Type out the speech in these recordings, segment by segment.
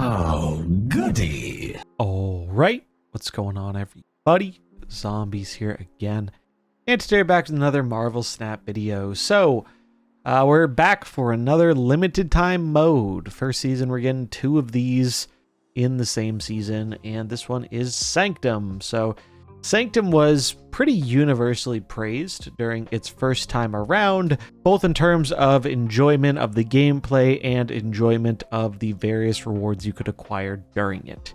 Oh, goody. All right, what's going on, everybody? Zombies here again. And today we're back with another Marvel Snap video. So, we're back for another limited time mode. First season, we're getting 2 of these in the same season, and this one is Sanctum. So, Sanctum was pretty universally praised during its first time around, both in terms of enjoyment of the gameplay and enjoyment of the various rewards you could acquire during it.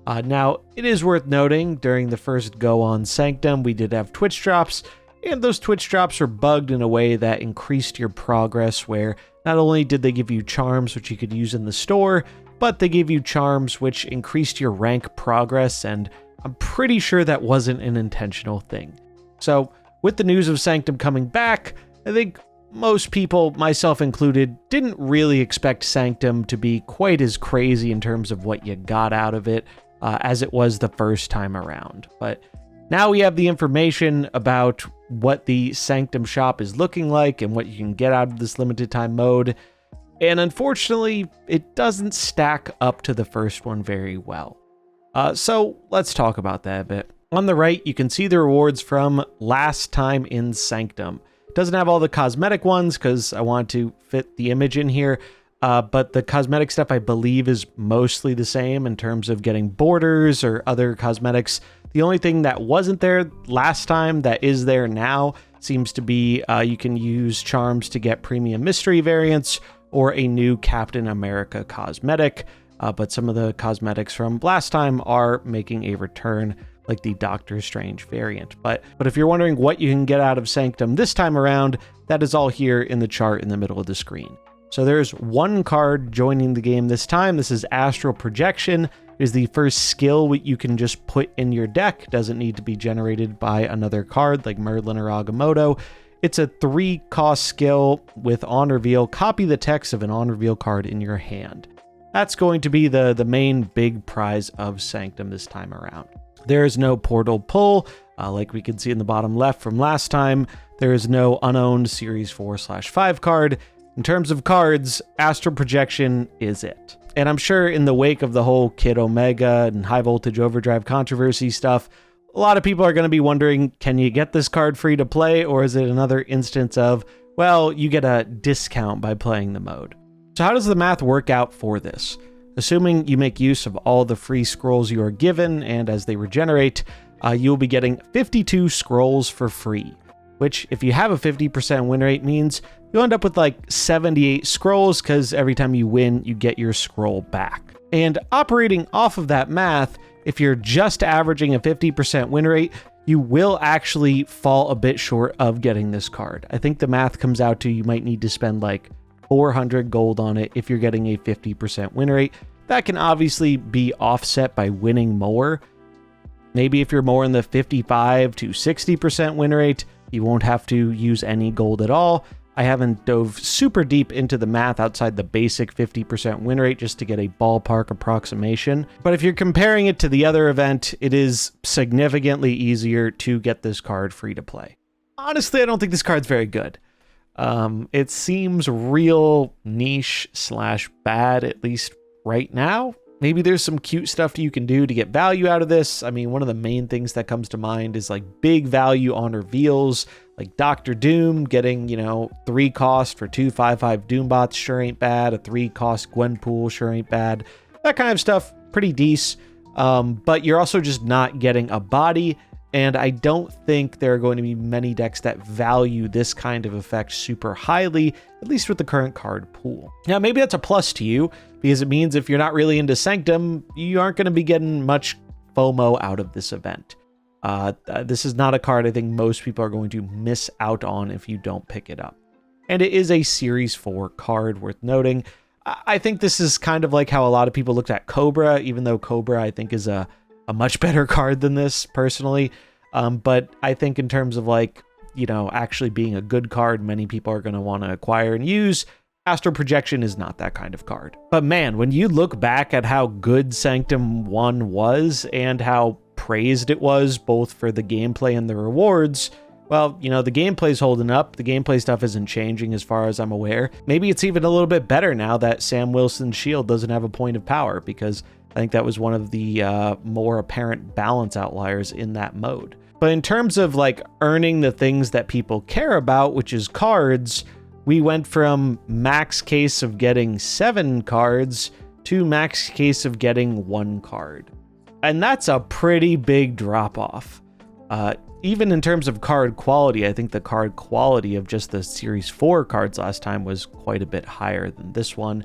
Now, it is worth noting, during the first go on Sanctum, we did have Twitch drops, and those Twitch drops are bugged in a way that increased your progress, where not only did they give you charms, which you could use in the store, but they gave you charms which increased your rank progress, and I'm pretty sure that wasn't an intentional thing. So, with the news of Sanctum coming back, I think most people, myself included, didn't really expect Sanctum to be quite as crazy in terms of what you got out of it as it was the first time around. But now we have the information about what the Sanctum shop is looking like and what you can get out of this limited time mode. And unfortunately, it doesn't stack up to the first one very well. So let's talk about that a bit. On the right, you can see the rewards from last time in Sanctum. It doesn't have all the cosmetic ones because I wanted to fit the image in here. But the cosmetic stuff, I believe, is mostly the same in terms of getting borders or other cosmetics. The only thing that wasn't there last time that is there now seems to be you can use charms to get premium mystery variants or a new Captain America cosmetic. But some of the cosmetics from last time are making a return, like the Doctor Strange variant. But if you're wondering what you can get out of Sanctum this time around, that is all here in the chart in the middle of the screen. So there's one card joining the game this time. This is Astral Projection. It is the first skill you can just put in your deck. It doesn't need to be generated by another card like Merlin or Agamotto. It's a 3-cost skill with on reveal. Copy the text of an on reveal card in your hand. That's going to be the main big prize of Sanctum this time around. There is no portal pull, like we can see in the bottom left from last time. There is no unowned Series 4/5 card. In terms of cards, Astral Projection is it. And I'm sure in the wake of the whole Kid Omega and High Voltage Overdrive controversy stuff, a lot of people are going to be wondering, can you get this card free to play, or is it another instance of, well, you get a discount by playing the mode? So how does the math work out for this? Assuming you make use of all the free scrolls you are given, and as they regenerate, you'll be getting 52 scrolls for free, which if you have a 50% win rate means you'll end up with like 78 scrolls because every time you win, you get your scroll back. And operating off of that math, if you're just averaging a 50% win rate, you will actually fall a bit short of getting this card. I think the math comes out to you might need to spend like 400 gold on it if you're getting a 50% win rate. That can obviously be offset by winning more. Maybe if you're more in the 55 to 60% win rate, you won't have to use any gold at all. I haven't dove super deep into the math outside the basic 50% win rate just to get a ballpark approximation. But if you're comparing it to the other event, it is significantly easier to get this card free to play. Honestly, I don't think this card's very good. It seems real niche / bad, at least right now. Maybe there's some cute stuff you can do to get value out of this. I mean, one of the main things that comes to mind is like big value on reveals, like Doctor Doom getting, 3 cost for 2 5/5 Doombots sure ain't bad. A 3 cost Gwenpool sure ain't bad. That kind of stuff, pretty decent. But you're also just not getting a body. And I don't think there are going to be many decks that value this kind of effect super highly, at least with the current card pool. Now, maybe that's a plus to you, because it means if you're not really into Sanctum, you aren't going to be getting much FOMO out of this event. This is not a card I think most people are going to miss out on if you don't pick it up. And it is a Series 4 card, worth noting. I think this is kind of like how a lot of people looked at Cobra, even though Cobra I think is a much better card than this, personally. But I think in terms of actually being a good card, many people are going to want to acquire and use. Astral Projection is not that kind of card. But man, when you look back at how good Sanctum 1 was and how praised it was both for the gameplay and the rewards, well, you know, the gameplay's holding up. The gameplay stuff isn't changing as far as I'm aware. Maybe it's even a little bit better now that Sam Wilson's shield doesn't have a point of power, because I think that was one of the more apparent balance outliers in that mode. But in terms of like earning the things that people care about, which is cards, we went from max case of getting 7 cards to max case of getting 1 card. And that's a pretty big drop off. Even in terms of card quality, I think the card quality of just the Series 4 cards last time was quite a bit higher than this one.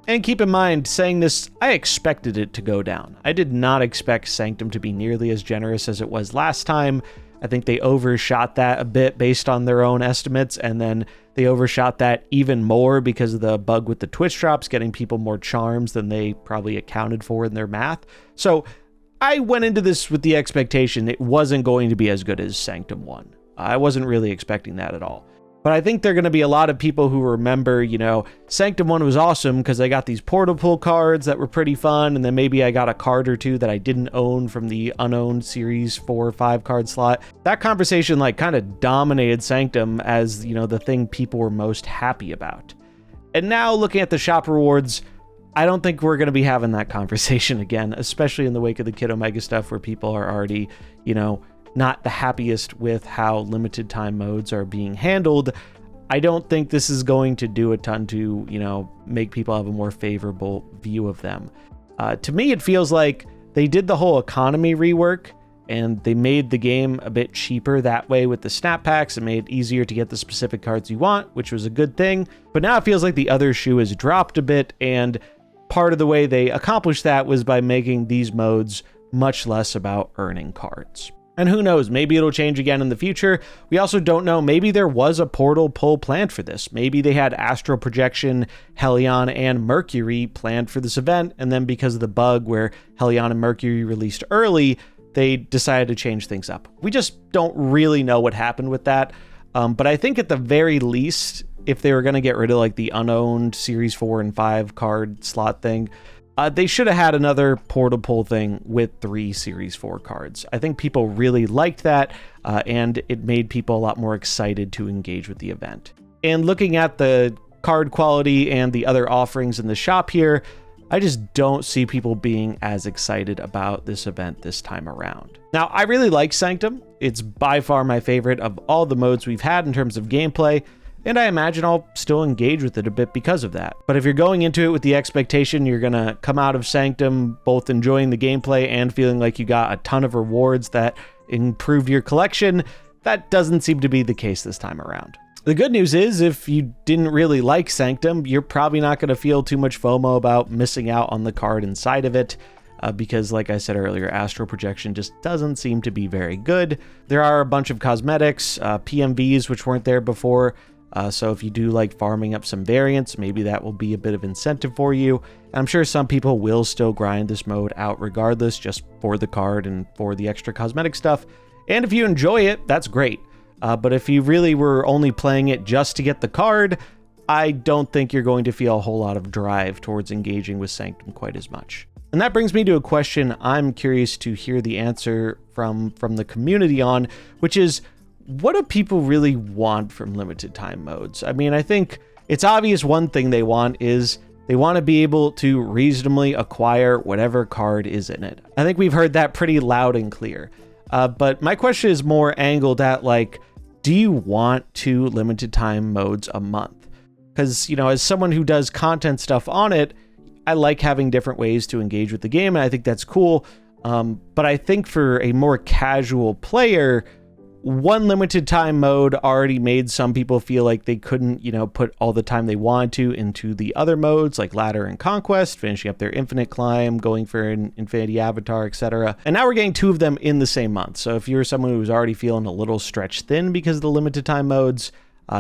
And keep in mind, saying this, I expected it to go down. I did not expect Sanctum to be nearly as generous as it was last time. I think they overshot that a bit based on their own estimates, and then they overshot that even more because of the bug with the Twitch drops, getting people more charms than they probably accounted for in their math. So I went into this with the expectation it wasn't going to be as good as Sanctum 1. I wasn't really expecting that at all. But I think there are going to be a lot of people who remember, you know, Sanctum 1 was awesome because I got these portal pull cards that were pretty fun, and then maybe I got a card or two that I didn't own from the unowned Series 4 or 5 card slot. That conversation like kind of dominated Sanctum as, you know, the thing people were most happy about. And now looking at the shop rewards, I don't think we're going to be having that conversation again, especially in the wake of the Kid Omega stuff where people are already, you know, not the happiest with how limited time modes are being handled. I don't think this is going to do a ton to, you know, make people have a more favorable view of them. To me, it feels like they did the whole economy rework and they made the game a bit cheaper that way with the snap packs and made it easier to get the specific cards you want, which was a good thing. But now it feels like the other shoe has dropped a bit, and part of the way they accomplished that was by making these modes much less about earning cards. And who knows, maybe it'll change again in the future. We also don't know, maybe there was a portal pull planned for this. Maybe they had Astral Projection, Helion, and Mercury planned for this event, and then because of the bug where Helion and Mercury released early, they decided to change things up. We just don't really know what happened with that. But I think at the very least, if they were going to get rid of like the unowned Series 4 and 5 card slot thing, they should have had another portal pull thing with 3 Series 4 cards. I think people really liked that, and it made people a lot more excited to engage with the event. And looking at the card quality and the other offerings in the shop here, I just don't see people being as excited about this event this time around. Now, I really like Sanctum. It's by far my favorite of all the modes we've had in terms of gameplay, and I imagine I'll still engage with it a bit because of that. But if you're going into it with the expectation you're going to come out of Sanctum both enjoying the gameplay and feeling like you got a ton of rewards that improved your collection, that doesn't seem to be the case this time around. The good news is, if you didn't really like Sanctum, you're probably not going to feel too much FOMO about missing out on the card inside of it, because like I said earlier, Astral Projection just doesn't seem to be very good. There are a bunch of cosmetics, PMVs, which weren't there before, so if you do like farming up some variants, maybe that will be a bit of incentive for you. And I'm sure some people will still grind this mode out regardless, just for the card and for the extra cosmetic stuff. And if you enjoy it, that's great. But if you really were only playing it just to get the card, I don't think you're going to feel a whole lot of drive towards engaging with Sanctum quite as much. And that brings me to a question I'm curious to hear the answer from the community on, which is, what do people really want from limited time modes? I mean, I think it's obvious one thing they want is they want to be able to reasonably acquire whatever card is in it. I think we've heard that pretty loud and clear. But my question is more angled at like, do you want 2 limited time modes a month? Because, you know, as someone who does content stuff on it, I like having different ways to engage with the game, and I think that's cool. But I think for a more casual player, one limited time mode already made some people feel like they couldn't, you know, put all the time they wanted to into the other modes like Ladder and Conquest, finishing up their Infinite Climb, going for an Infinity Avatar, etc. And now we're getting 2 of them in the same month. So if you're someone who's already feeling a little stretched thin because of the limited time modes,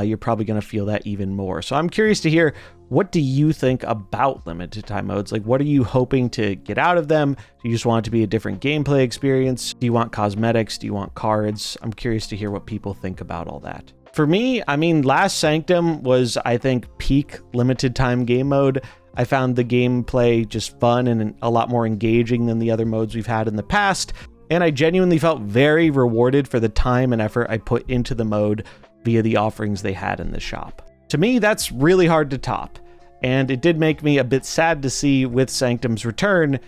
you're probably going to feel that even more. So I'm curious to hear, what do you think about limited time modes? Like, what are you hoping to get out of them? Do you just want it to be a different gameplay experience? Do you want cosmetics? Do you want cards? I'm curious to hear what people think about all that. For me, I mean, last Sanctum was, I think, peak limited time game mode. I found the gameplay just fun and a lot more engaging than the other modes we've had in the past. and I genuinely felt very rewarded for the time and effort I put into the mode via the offerings they had in the shop. To me, that's really hard to top, and it did make me a bit sad to see with Sanctum's return,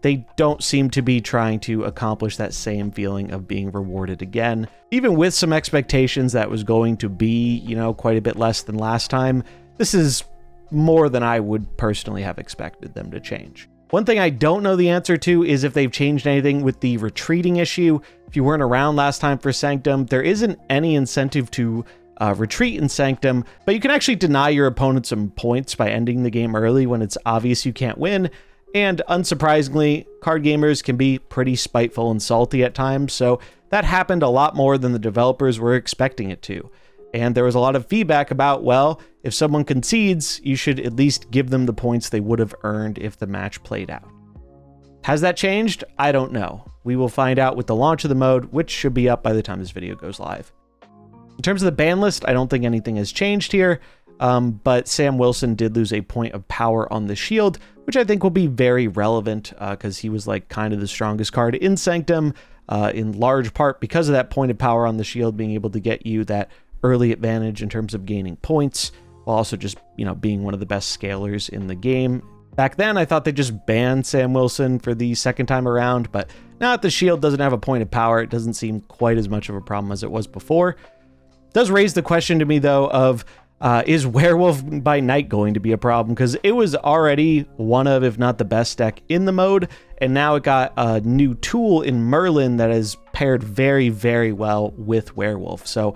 they don't seem to be trying to accomplish that same feeling of being rewarded again. Even with some expectations that was going to be, quite a bit less than last time, this is more than I would personally have expected them to change. One thing I don't know the answer to is if they've changed anything with the retreating issue. If you weren't around last time for Sanctum, there isn't any incentive to retreat in Sanctum, but you can actually deny your opponent some points by ending the game early when it's obvious you can't win. And unsurprisingly, card gamers can be pretty spiteful and salty at times, so that happened a lot more than the developers were expecting it to. And there was a lot of feedback about, well, if someone concedes, you should at least give them the points they would have earned if the match played out. Has that changed? I don't know. We will find out with the launch of the mode, which should be up by the time this video goes live. In terms of the ban list, I don't think anything has changed here, but Sam Wilson did lose a point of power on the shield, which I think will be very relevant because he was like kind of the strongest card in Sanctum, in large part because of that point of power on the shield being able to get you that early advantage in terms of gaining points, while also just, being one of the best scalers in the game. Back then, I thought they just banned Sam Wilson for the second time around, but now that the shield doesn't have a point of power, it doesn't seem quite as much of a problem as it was before. It does raise the question to me, though, of is Werewolf by Night going to be a problem? Because it was already one of, if not the best deck in the mode, and now it got a new tool in Merlin that is paired very, very well with Werewolf. So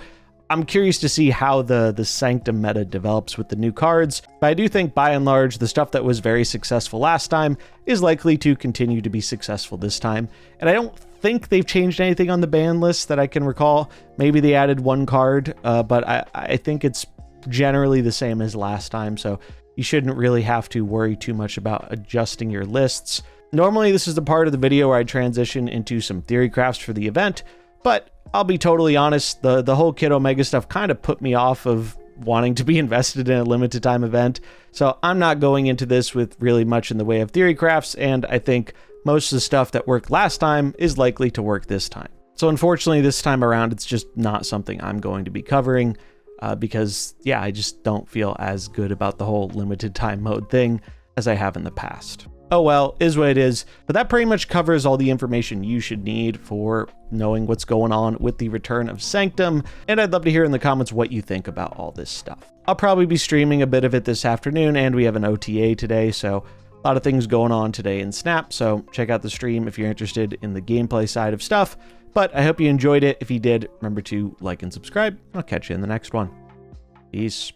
I'm curious to see how the Sanctum meta develops with the new cards, but I do think by and large the stuff that was very successful last time is likely to continue to be successful this time, and I don't think they've changed anything on the ban list that I can recall. Maybe they added one card, but I think it's generally the same as last time, so you shouldn't really have to worry too much about adjusting your lists. Normally this is the part of the video where I transition into some theory crafts for the event, but I'll be totally honest, the whole Kid Omega stuff kind of put me off of wanting to be invested in a limited time event, so I'm not going into this with really much in the way of theory crafts, and I think most of the stuff that worked last time is likely to work this time. So unfortunately this time around it's just not something I'm going to be covering because yeah, I just don't feel as good about the whole limited time mode thing as I have in the past. Oh well, is what it is, but that pretty much covers all the information you should need for knowing what's going on with the return of Sanctum, and I'd love to hear in the comments what you think about all this stuff. I'll probably be streaming a bit of it this afternoon, and we have an OTA today, so a lot of things going on today in Snap, so check out the stream if you're interested in the gameplay side of stuff. But I hope you enjoyed it. If you did, remember to like and subscribe. I'll catch you in the next one. Peace.